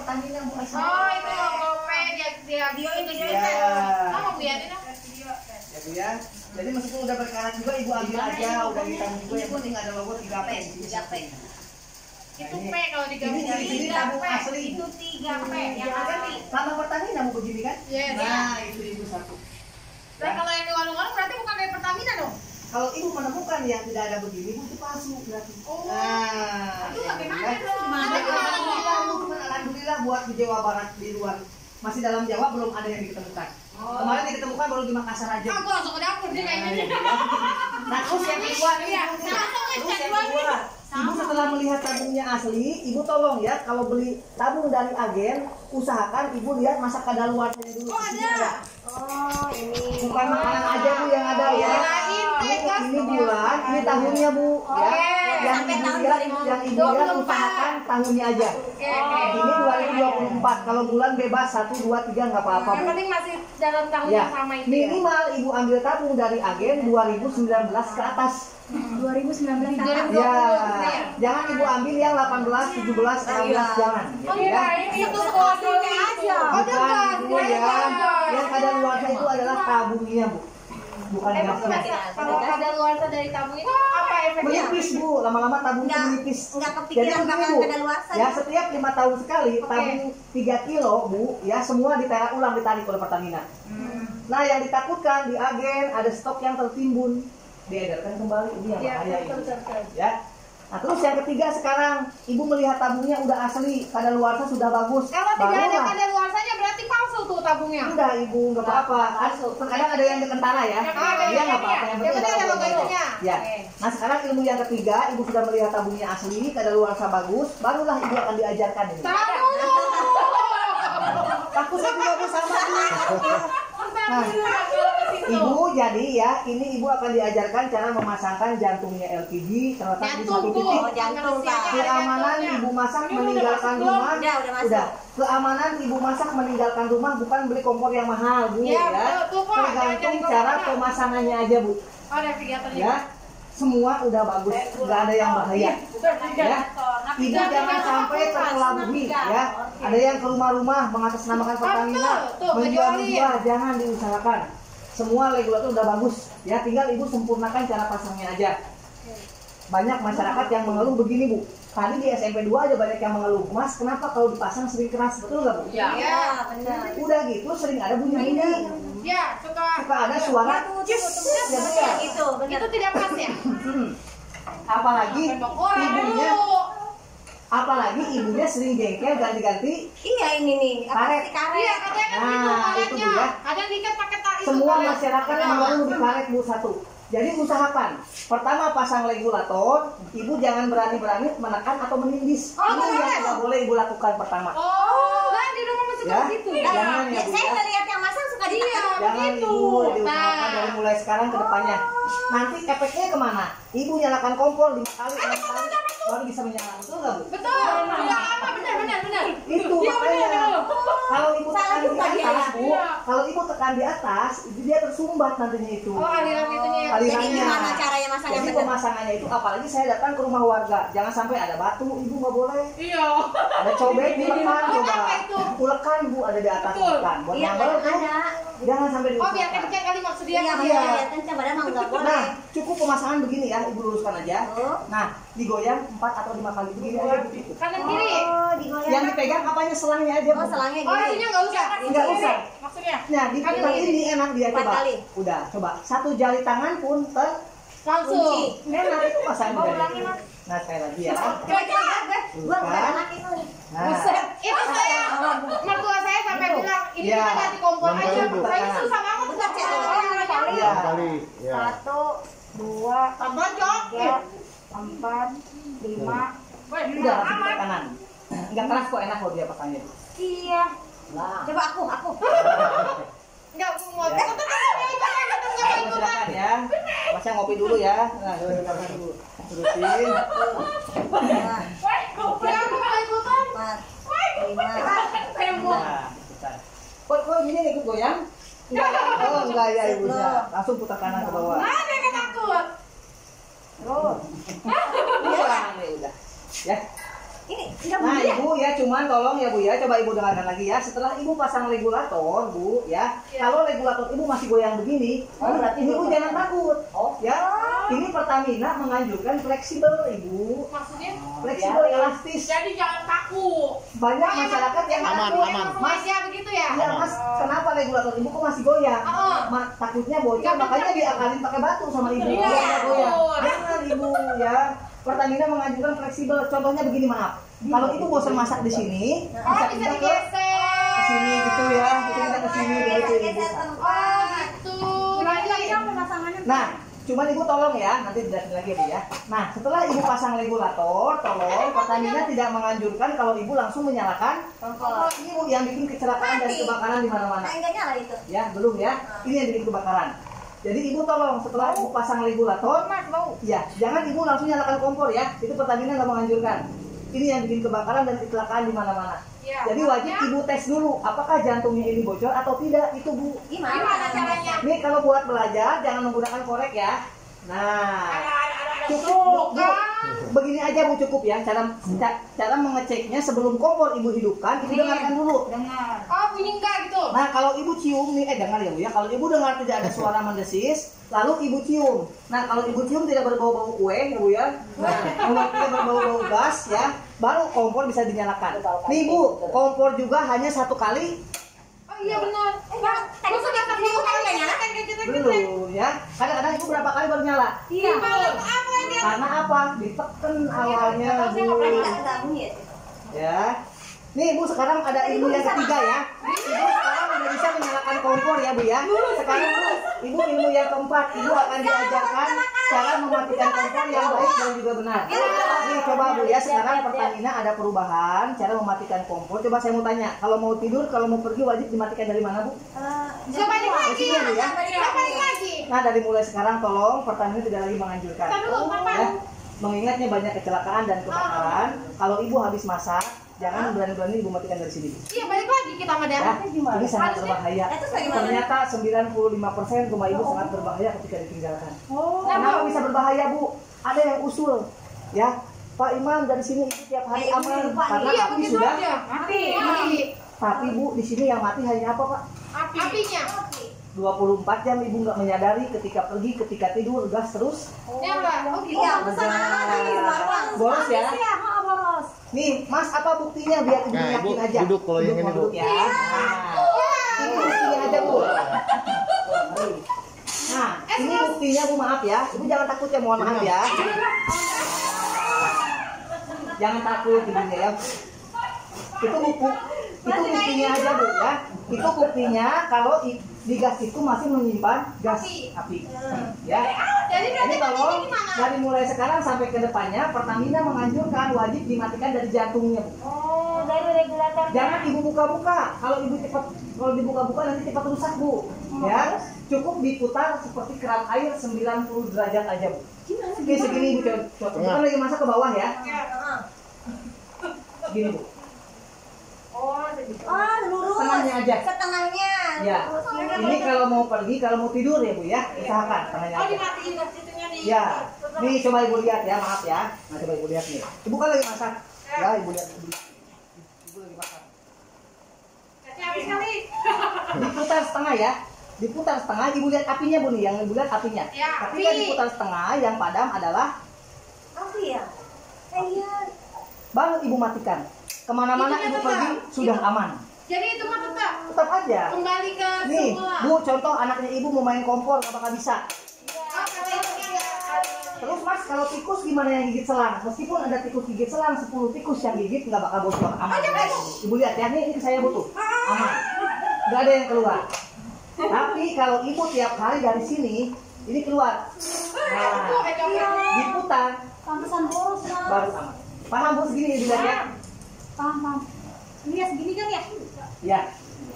Pertamina Bu asli. Oh, itu gope dia itu juga. Kamu biarin ah. Ya Bu ya. Jadi meskipun udah berkarat juga Ibu ambil aja, udah hitam juga yang penting ada logo 3P. 3P. Itu P kalau digabung ini tabung asli. Itu 3P yang asli. Sama Pertamina mau begini kan? Yes. Nah, itu Ibu satu. Dan kalau yang di warung-warung berarti bukan dari Pertamina dong? Kalau Ibu menemukan yang tidak ada begini, Ibu itu palsu berarti. Oh. Nah, Itu bagaimana ya. dong? Alhamdulillah buat di Jawa Barat di luar. Masih dalam Jawa belum ada yang ditemukan. Kemarin ditemukan baru di Makassar aja. Aku langsung ke dapur dia kayak gini. Nah, terus yang kedua nih, terus yang kedua, Ibu setelah melihat tabungnya asli, Ibu tolong ya, kalau beli tabung dari agen, usahakan Ibu lihat masa kadaluarsanya dulu. Oh, ada. Oh, ini. Bukan makanan aja Bu yang ada ya. Ini bulan, ini tahunnya Bu. Ya. Yang Ibu lihat usahakan tahunnya aja. Ini 2024. Kalau bulan bebas 1, 2, 3 nggak apa-apa Bu. Yang penting masih dalam tahun Ya, yang sama itu. minimal Ibu ambil tabung dari agen 2019 ke atas. 2019 2020 Ya, ya. jangan Ibu ambil yang 18, 17, 16 jangan. Oh Ya. iya, ini itu sekolahnya aja. Bukan Bu ya. Yang kadaluarsa itu adalah tabungnya Bu. Bukan gasnya. Kalau ada luarsa dari tabung itu apa efeknya? Menipis Bu, lama-lama tabungnya menipis. Enggak Jadi kepikiran begini bakal Bu, kadaluarsa. ya setiap 5 tahun sekali tabung 3 kilo Bu, ya semua diterak ulang ditarik oleh Pertamina. Nah yang ditakutkan di agen ada stok yang tertimbun, diedarkan kembali, ini yang bahaya ini. Ya. Nah terus yang ketiga sekarang Ibu melihat tabungnya udah asli, kadaluarsa sudah bagus. Kalau tidak ada kadaluarsanya berarti palsu tuh tabungnya. Enggak Ibu, enggak apa-apa. Terkadang ada yang di Kentara ya. Dia enggak apa-apa. Yang penting ada logonya. Ya. Nah sekarang ilmu yang ketiga, Ibu sudah melihat tabungnya asli, kadaluarsa bagus, barulah Ibu akan diajarkan ini. Takut saya juga Bu sama Bu. Nah, Ibu jadi ya, ini Ibu akan diajarkan cara memasangkan jantungnya LPG terletak di satu titik. Jantung, Pak. Keamanan Ibu masak meninggalkan rumah. Udah. Keamanan Ibu masak meninggalkan rumah bukan beli kompor yang mahal Bu Ya, ya. betul, Pak. Tergantung cara pemasangannya aja Bu. Oh, navigatornya. Ya. Semua udah bagus, nggak ada yang bahaya. Ya. Ibu jangan sampai terkelabui ya. Ada yang ke rumah-rumah mengatasnamakan Pertamina, menjual-jual, jangan diusahakan. Semua regulator udah bagus, ya tinggal Ibu sempurnakan cara pasangnya aja. Banyak masyarakat yang mengeluh begini Bu. Tadi di SMP 2 aja banyak yang mengeluh, Mas kenapa kalau dipasang sering keras, betul nggak Bu? Ya, benar. Udah gitu sering ada bunyi-bunyi. Ya, suka Ada suara cis, ya Bu ya. Itu, benar. itu tidak pas ya? Apalagi ibunya sering jengkel ganti-ganti Iya ini nih. karet. Iya, katanya kan gitu Nah, itu karetnya. Bu ya. Ada yang diikat pakai tali. Semua masyarakat mengeluh di karet Bu satu. Jadi usahakan pertama pasang regulator, Ibu jangan berani-berani menekan atau menindis. Oh, Ini yang boleh. tidak boleh Ibu lakukan pertama. Oh, kan di rumah masih Ya, begitu. jangan ya Bu Saya ya. ngeliat yang masang suka Iya, ditekan. Jangan begitu. Ibu diusahakan Nah. dari mulai sekarang ke depannya. Nanti efeknya kemana? Ibu nyalakan kompor 5 kali, 6 kali, baru bisa menyala. Betul nggak Bu? Betul. Tidak apa benar. Itu Iya, makanya. benar. Kalau Ibu tekan di juga dia. atas Bu, kalau Ibu tekan di atas, dia tersumbat nantinya itu. Oh, aliran itunya ya. Aliran. Jadi gimana caranya masangnya Jadi benar? pemasangannya itu apalagi saya datang ke rumah warga, jangan sampai ada batu, Ibu nggak boleh. Iya. Ada cobek di ulekan, coba. Apa itu? Ulekan Bu ada di atas Betul. ulekan. Buat Iya, nambel tuh. ada. Jangan sampai Oh, biar diusahakan. kenceng kali maksudnya. Iya, Iya. benar. Kencang padahal mah nggak boleh. Nah, cukup pemasangan begini ya, Ibu luruskan aja. Oh. Nah, digoyang 4 atau 5 kali begini aja Bu. Cukup. Kanan kiri. Oh, digoyang. Yang dipegang apanya selangnya aja Bu. Oh, selangnya Oh, gini. itunya nggak usah. Nggak usah. Maksudnya. Nah, di Kanan tempat kiri. ini enak dia 4 coba. kali. Udah, coba. Satu jari tangan pun Langsung. Kunci. enak itu pasang Mau jari. ulangi, Mas? Nah, sekali lagi ya. Coba gua nggak enak itu. Nah, Buset. Itu saya mertua saya sampai Itu. bilang ini Iya. kita ganti kompor Yang aja. baru, Bu. Saya susah banget Bukan, tuh. Cek. iya. kali ya. 1, 2, Tambah Cok. 3, 4, 5. Udah langsung ke kanan. Enggak keras kok, enak kok dia pasangnya. Iya. Lah. Coba aku. Enggak mau. Ya. Ayo, silakan ya. Masnya ngopi dulu ya. Nah, dulu. Terusin. 2, Jangan lupa ikutan. 4, 5. Heboh. Nah, putar. Kok ini ikut goyang? Enggak. Oh, enggak ya ibunya. Langsung putar kanan ke bawah. Ah, dia ketakut. Terus. Udah. Ya. Ini enggak Nah bunyi ya? ibu ya, cuman tolong ya bu ya, coba ibu dengarkan lagi ya. Setelah ibu pasang regulator bu ya, kalau regulator ibu masih goyang begini, berarti ibu jangan takut. Ya, ini Pertamina menganjurkan fleksibel ibu. Maksudnya? Fleksibel elastis. Jadi jangan kaku. Banyak masyarakat yang Aman, takut. aman. Mas, Ya begitu ya? iya mas, kenapa regulator ibu kok masih goyang? Takutnya bocor, makanya diakalin pakai batu sama ibu. Iya. Biar nggak goyang. Jangan ibu ya. Pertamina menganjurkan fleksibel. Contohnya begini, maaf. Kalau ibu bosan masak di sini, Oh, bisa bisa pindah ke digeser. sini gitu ya. Bisa pindah ke sini begitu ibu. Oh, gitu. Jadi pemasangannya. Nah, cuman ibu tolong ya, nanti jelasin lagi ya bu ya. Nah, setelah ibu pasang regulator, tolong Pertamina tidak menganjurkan kalau ibu langsung menyalakan Kompor. ibu yang bikin kecelakaan dan kebakaran di mana-mana. Nah, enggak nyala itu. Ya, belum ya. Ini yang bikin kebakaran. Jadi ibu tolong setelah ibu pasang regulator, ya jangan ibu langsung nyalakan kompor ya. Itu Pertamina nggak menganjurkan. Ini yang bikin kebakaran dan kecelakaan di mana-mana. Ya, Jadi wajib ibu tes dulu apakah jantungnya ini bocor atau tidak. Itu bu. gimana caranya? Nih kalau buat belajar jangan menggunakan korek ya. Nah, Ada cukup bu. Begini aja bu, cukup ya. Cara mengeceknya sebelum kompor ibu hidupkan, ibu dengarkan dulu. Dengar. Oh, bunyi enggak gitu? Nah kalau ibu cium nih, dengar ya bu ya. Kalau ibu dengar tidak ada suara mendesis, lalu ibu cium. Nah kalau ibu cium tidak berbau-bau kue ya bu ya. Nah kalau tidak berbau-bau gas ya, baru kompor bisa dinyalakan. Nih bu, kompor juga hanya satu kali. Oh iya benar. Tadi sudah kali enggak nyala. Kan kayak gitu. Belum ya. Kadang-kadang ibu berapa kali baru nyala. Iya. Apa ini? Karena apa? Ditekan awalnya bu. Enggak bunyi ya. Ya. Nih Bu, sekarang ada ilmu yang ketiga ya. Ibu sekarang udah bisa menyalakan kompor ya Bu ya. Sekarang Bu, Ibu ilmu yang keempat. Ibu akan diajarkan cara mematikan kompor yang baik dan juga benar. Nih coba Bu ya, sekarang Pertamina ada perubahan cara mematikan kompor. Coba saya mau tanya, kalau mau tidur, kalau mau pergi wajib dimatikan dari mana Bu? Bisa balik lagi. Sini Bu ya. Bisa balik lagi. Nah dari mulai sekarang tolong Pertamina tidak lagi menganjurkan. Ya, mengingatnya banyak kecelakaan dan kebakaran. Kalau Ibu habis masak, jangan berani-berani ibu matikan dari sini. Iya, balik lagi kita sama Ya, Dara. ini sangat berbahaya. Ternyata 95% rumah ibu sangat berbahaya ketika ditinggalkan. Kenapa bisa berbahaya bu? Ada yang usul, ya Pak Imam dari sini ibu tiap hari aman karena Iya, api begitu sudah. aja. Api. Tapi bu di sini yang mati hanya apa Pak? Apinya. 24 jam ibu nggak menyadari ketika pergi, ketika tidur, gas terus. Nyala. Oh gitu. Boros ya. Nih, Mas, apa buktinya biar ibu Nah, yakin Ibu aja? duduk kalau yang ini, Bu. Duduk ya. Nah, ini buktinya aja, Bu. Nah, ini buktinya, Bu, maaf ya. Ibu jangan takut ya, mohon maaf ya. Jangan takut ibunya ya. Itu buktinya aja, Bu ya. Itu buktinya kalau di gas itu masih menyimpan gas api. Ya. Ini tolong dari mulai sekarang sampai ke depannya Pertamina menganjurkan wajib dimatikan dari jantungnya, Bu. Oh, dari regulator. Jangan ibu buka-buka. Kalau dibuka-buka nanti cepat rusak, Bu. Ya, cukup diputar seperti keran air 90 derajat aja, Bu. Segini Bu, coba kan lagi masak ke bawah ya. Segini, Bu. Oh, lurus. Setengahnya aja. Setengahnya. Ya. Ini kalau mau pergi, kalau mau tidur ya, Bu ya. Usahakan setengahnya aja. Dimatiin situnya nih. Ya. Nih coba Ibu lihat ya, maaf ya. Nah, coba Ibu lihat nih. Ibu kan lagi masak. Ya, Ibu lihat Ibu lagi masak. Habis kali. Diputar setengah ya. Diputar setengah, Ibu lihat apinya Bu nih, yang Ibu lihat apinya. Ya, Ketika api. diputar setengah, yang padam adalah Api ya? Iya. baru Ibu matikan. Kemana-mana Itu Ibu tetap. pergi sudah aman. Jadi itu mah tetap Tetap aja. kembali ke Nih, semula. Bu, contoh anaknya Ibu mau main kompor, gak bakal bisa. Oh, kalau itu enggak. Terus Mas, kalau tikus gimana yang gigit selang? Meskipun ada tikus gigit selang, 10 tikus yang gigit nggak bakal bocor, aman. Ibu lihat ya, ini saya butuh, aman. Nggak ada yang keluar. Tapi kalau Ibu tiap hari dari sini, ini keluar. Nah, diputar, Pantesan boros, Mas. baru aman. Paham Bu segini Ibu lihat ya? Paham. Ini ya segini kan ya? Ya.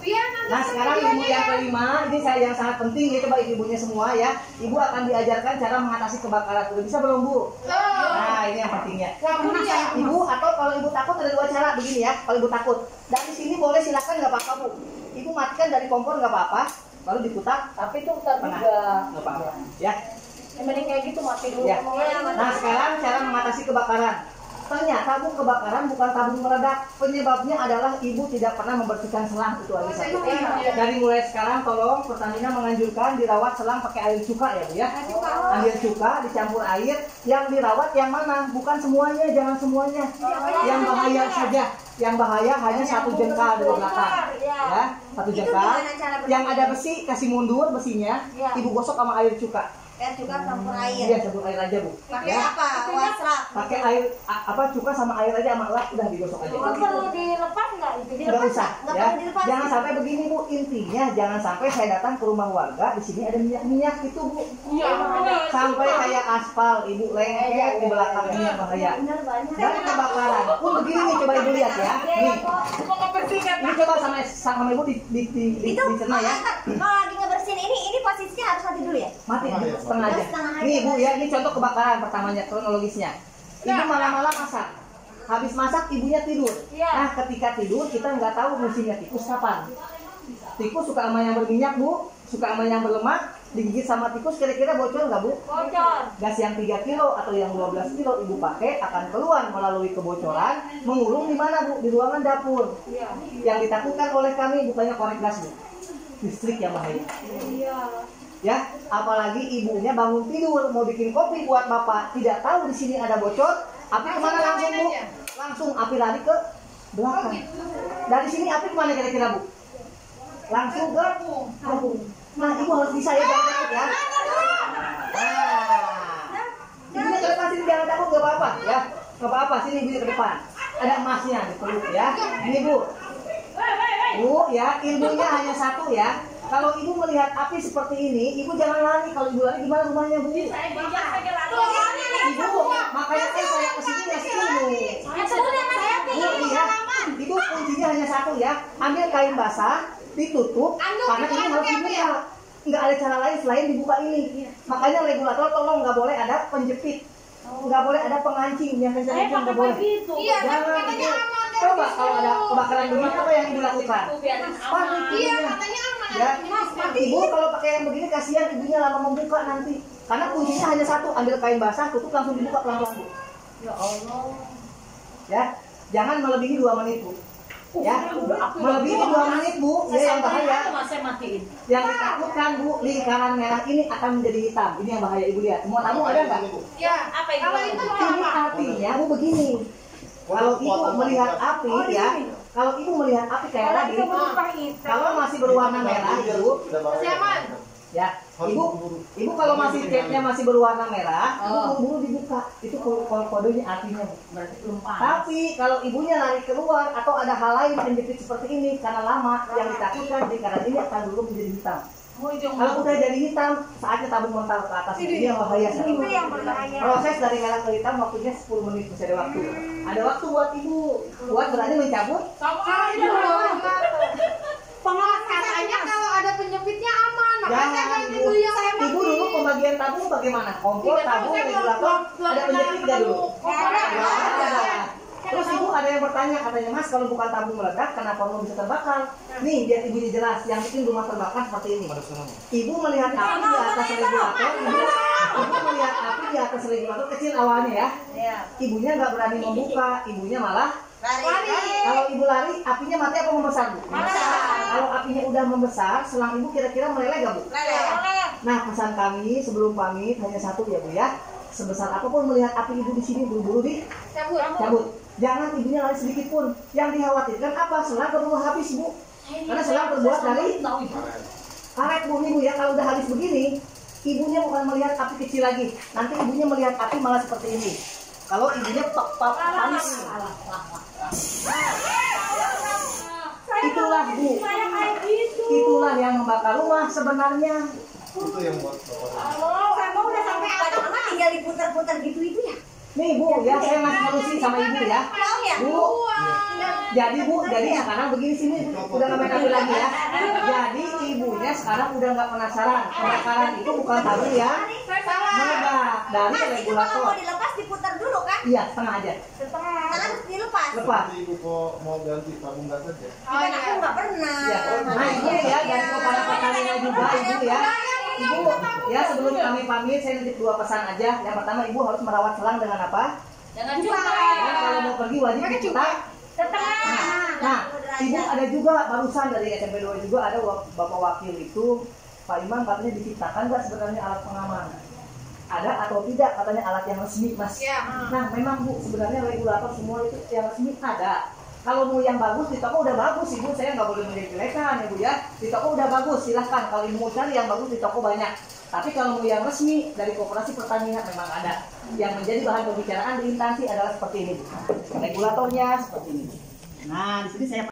Iya, nanti Nah sekarang ilmu yang kelima, ini saya yang sangat penting ya, coba ibunya semua ya. Ibu akan diajarkan cara mengatasi kebakaran. Udah bisa belum Bu? Nah ini yang pentingnya. Ibu atau kalau ibu takut ada dua cara begini ya. Kalau ibu takut dari sini boleh silakan nggak apa-apa Bu. Ibu matikan dari kompor nggak apa-apa, baru diputar. Tapi itu bentar Tengah. juga. Nggak apa-apa. Ya. Yang penting kayak gitu mati dulu. Ya. Nah sekarang cara mengatasi kebakaran. ternyata bu kebakaran bukan tabung meledak. Penyebabnya adalah ibu tidak pernah membersihkan selang, itu aja satu. Dari mulai sekarang tolong Pertamina menganjurkan dirawat selang pakai air cuka ya bu ya. Air cuka dicampur air, yang dirawat yang mana? Bukan semuanya, jangan semuanya. Yang bahaya saja. Yang bahaya hanya satu jengkal di belakang, ya, satu jengkal. Yang ada besi kasih mundur besinya, ibu gosok sama air cuka. Air cuka campur air. Iya, campur air aja bu. Pakai Ya. apa? Wasrap. Pakai air apa cuka sama air aja sama lap udah digosok aja. Nggak perlu dilepas nggak itu? Nggak usah, Nggak ya. perlu dilepas. Jangan sampai begini bu, intinya jangan sampai saya datang ke rumah warga di sini ada minyak itu bu. Iya. Sampai kayak aspal ibu lengket di belakang ini yang bahaya. Bener banyak. Dan kebakaran pun begini nih, coba ibu lihat ya. Nih, Mau ngebersihkan. ini coba sama ibu Itu dicerna ya. kalau lagi ngebersihin ini posisinya harus mati dulu ya? Mati setengah aja. Nih bu ya, ini contoh kebakaran pertamanya kronologisnya. Ibu malam-malam masak. Habis masak ibunya tidur. Nah ketika tidur kita nggak tahu musimnya tikus kapan. Tikus suka sama yang berminyak bu, suka sama yang berlemak. Digigit sama tikus kira-kira bocor nggak bu? Bocor. Gas yang 3 kilo atau yang 12 kilo ibu pakai akan keluar melalui kebocoran, mengurung di mana bu? Di ruangan dapur. Yang ditakutkan oleh kami bukannya korek gas bu, listrik yang bahaya. Ya, apalagi ibunya bangun tidur mau bikin kopi buat bapak, tidak tahu di sini ada bocor, api kemana langsung bu? Langsung api lari ke belakang. Dari sini api kemana kira-kira bu? Langsung ke kampung. Nah, ibu harus bisa ya, jangan takut ya. Nah, ibunya ke depan sini jangan takut, gak apa-apa ya. Gak apa-apa, sini ibunya ke depan. Ada emasnya di peluk ya. Ini bu. Bu ya, ilmunya hanya satu ya. Kalau ibu melihat api seperti ini, ibu jangan lari. Kalau ibu lari gimana rumahnya bu? Ibu, makanya saya kesini ngasih ilmu. Bu lihat, ibu kuncinya hanya satu ya. Ambil kain basah, ditutup, karena ini harus dibuka. Nggak ada cara lain selain dibuka ini. Makanya regulator tolong nggak boleh ada penjepit, nggak boleh ada pengancing, yang kencang nggak boleh. Jangan ibu. Coba kalau ada kebakaran begini apa yang ibu lakukan? Panik ibunya. Ya, ibu kalau pakai yang begini kasihan ibunya lama membuka nanti. Karena kuncinya hanya satu, ambil kain basah, tutup langsung dibuka pelan-pelan bu. Ya Allah. Ya, jangan melebihi 2 menit bu. Ya, melebihi 2 menit bu, ya yang bahaya. Yang ditakutkan bu, lingkaran merah ini akan menjadi hitam. Ini yang bahaya ibu lihat. Semua tamu ada nggak? Ya, apa itu? Kalau itu Ini artinya bu begini. Kalau ibu melihat api ya, kalau ibu melihat api kayak tadi, kalau masih berwarna merah ibu, Siaman. ya, ibu kalau masih catnya masih berwarna merah, ibu buru dibuka. Itu kodenya artinya bu. Tapi kalau ibunya lari keluar atau ada hal lain menjepit seperti ini karena lama, yang ditakutkan lingkaran ini akan dulu menjadi hitam. Kalau udah jadi hitam, saatnya tabung mental ke atas. Ini yang bahaya. Itu yang berbahaya. Proses dari merah ke hitam waktunya 10 menit, masih ada waktu. Ada waktu buat ibu. Buat berani mencabut. Pengawas katanya kalau ada penyebitnya aman. Makanya Jangan ganti ibu. dulu yang mati. Ibu dulu pembagian tabung bagaimana? Kompor, tabung, regulator, ada penyebit nggak dulu? Nggak ada. Terus ibu ada yang bertanya, katanya mas kalau bukan tabung meledak kenapa rumah bisa terbakar? Nih biar ibunya jelas, yang bikin rumah terbakar seperti ini. Ibu melihat api di atas regulator, ibu melihat api di atas regulator kecil awalnya ya. Ibunya nggak berani membuka, ibunya malah Lari. kalau ibu lari, apinya mati apa membesar bu? Kalau apinya udah membesar, selang ibu kira-kira meleleh nggak bu? Nah pesan kami sebelum pamit hanya satu ya bu ya. Sebesar apapun melihat api ibu di sini buru-buru cabut. Jangan ibunya lari sedikit pun. Yang dikhawatirkan apa? Selang keburu habis bu. Karena selang terbuat dari karet bu ibu ya. Kalau udah habis begini, ibunya bukan melihat api kecil lagi. Nanti ibunya melihat api malah seperti ini. Kalau ibunya panik. Itulah bu. Itulah yang membakar rumah sebenarnya. Itu yang buat Sama udah sampai atas mah tinggal diputar-putar gitu itu ya. Nih bu, ya saya masih solusi sama ibu ya. Bu, jadi sekarang begini sini udah nggak main api lagi ya. Jadi ibunya sekarang udah nggak penasaran. Kebakaran itu bukan tabung ya. Meledak dari Mas, itu kalau regulator. mau dilepas diputar dulu kan? Iya, setengah aja. Setengah. Harus dilepas. Lepas. Nanti ibu kok mau ganti tabung gas aja. Kan aku nggak pernah. Ya. Nah ibu ya, dan kepada petaninya juga ibu ya. Ibu, ya sebelum kami pamit saya nitip 2 pesan aja. Yang pertama ibu harus merawat selang dengan apa? Jangan cuka. kalau mau pergi wajib dicetak. Nah, ibu ada juga barusan dari SMP 2 juga ada bapak wakil itu, Pak Imam katanya diciptakan nggak sebenarnya alat pengaman? Ada atau tidak katanya alat yang resmi, Mas? Nah, memang Bu sebenarnya regulator semua itu yang resmi ada. Kalau mau yang bagus di toko udah bagus, Ibu, saya nggak boleh menjelekkan ya Bu ya. Di toko udah bagus, silahkan. Kalau mau cari yang bagus di toko banyak. Tapi kalau mau yang resmi dari Koperasi Pertanian memang ada. Yang menjadi bahan pembicaraan di instansi adalah seperti ini, regulatornya seperti ini. Nah, di sini saya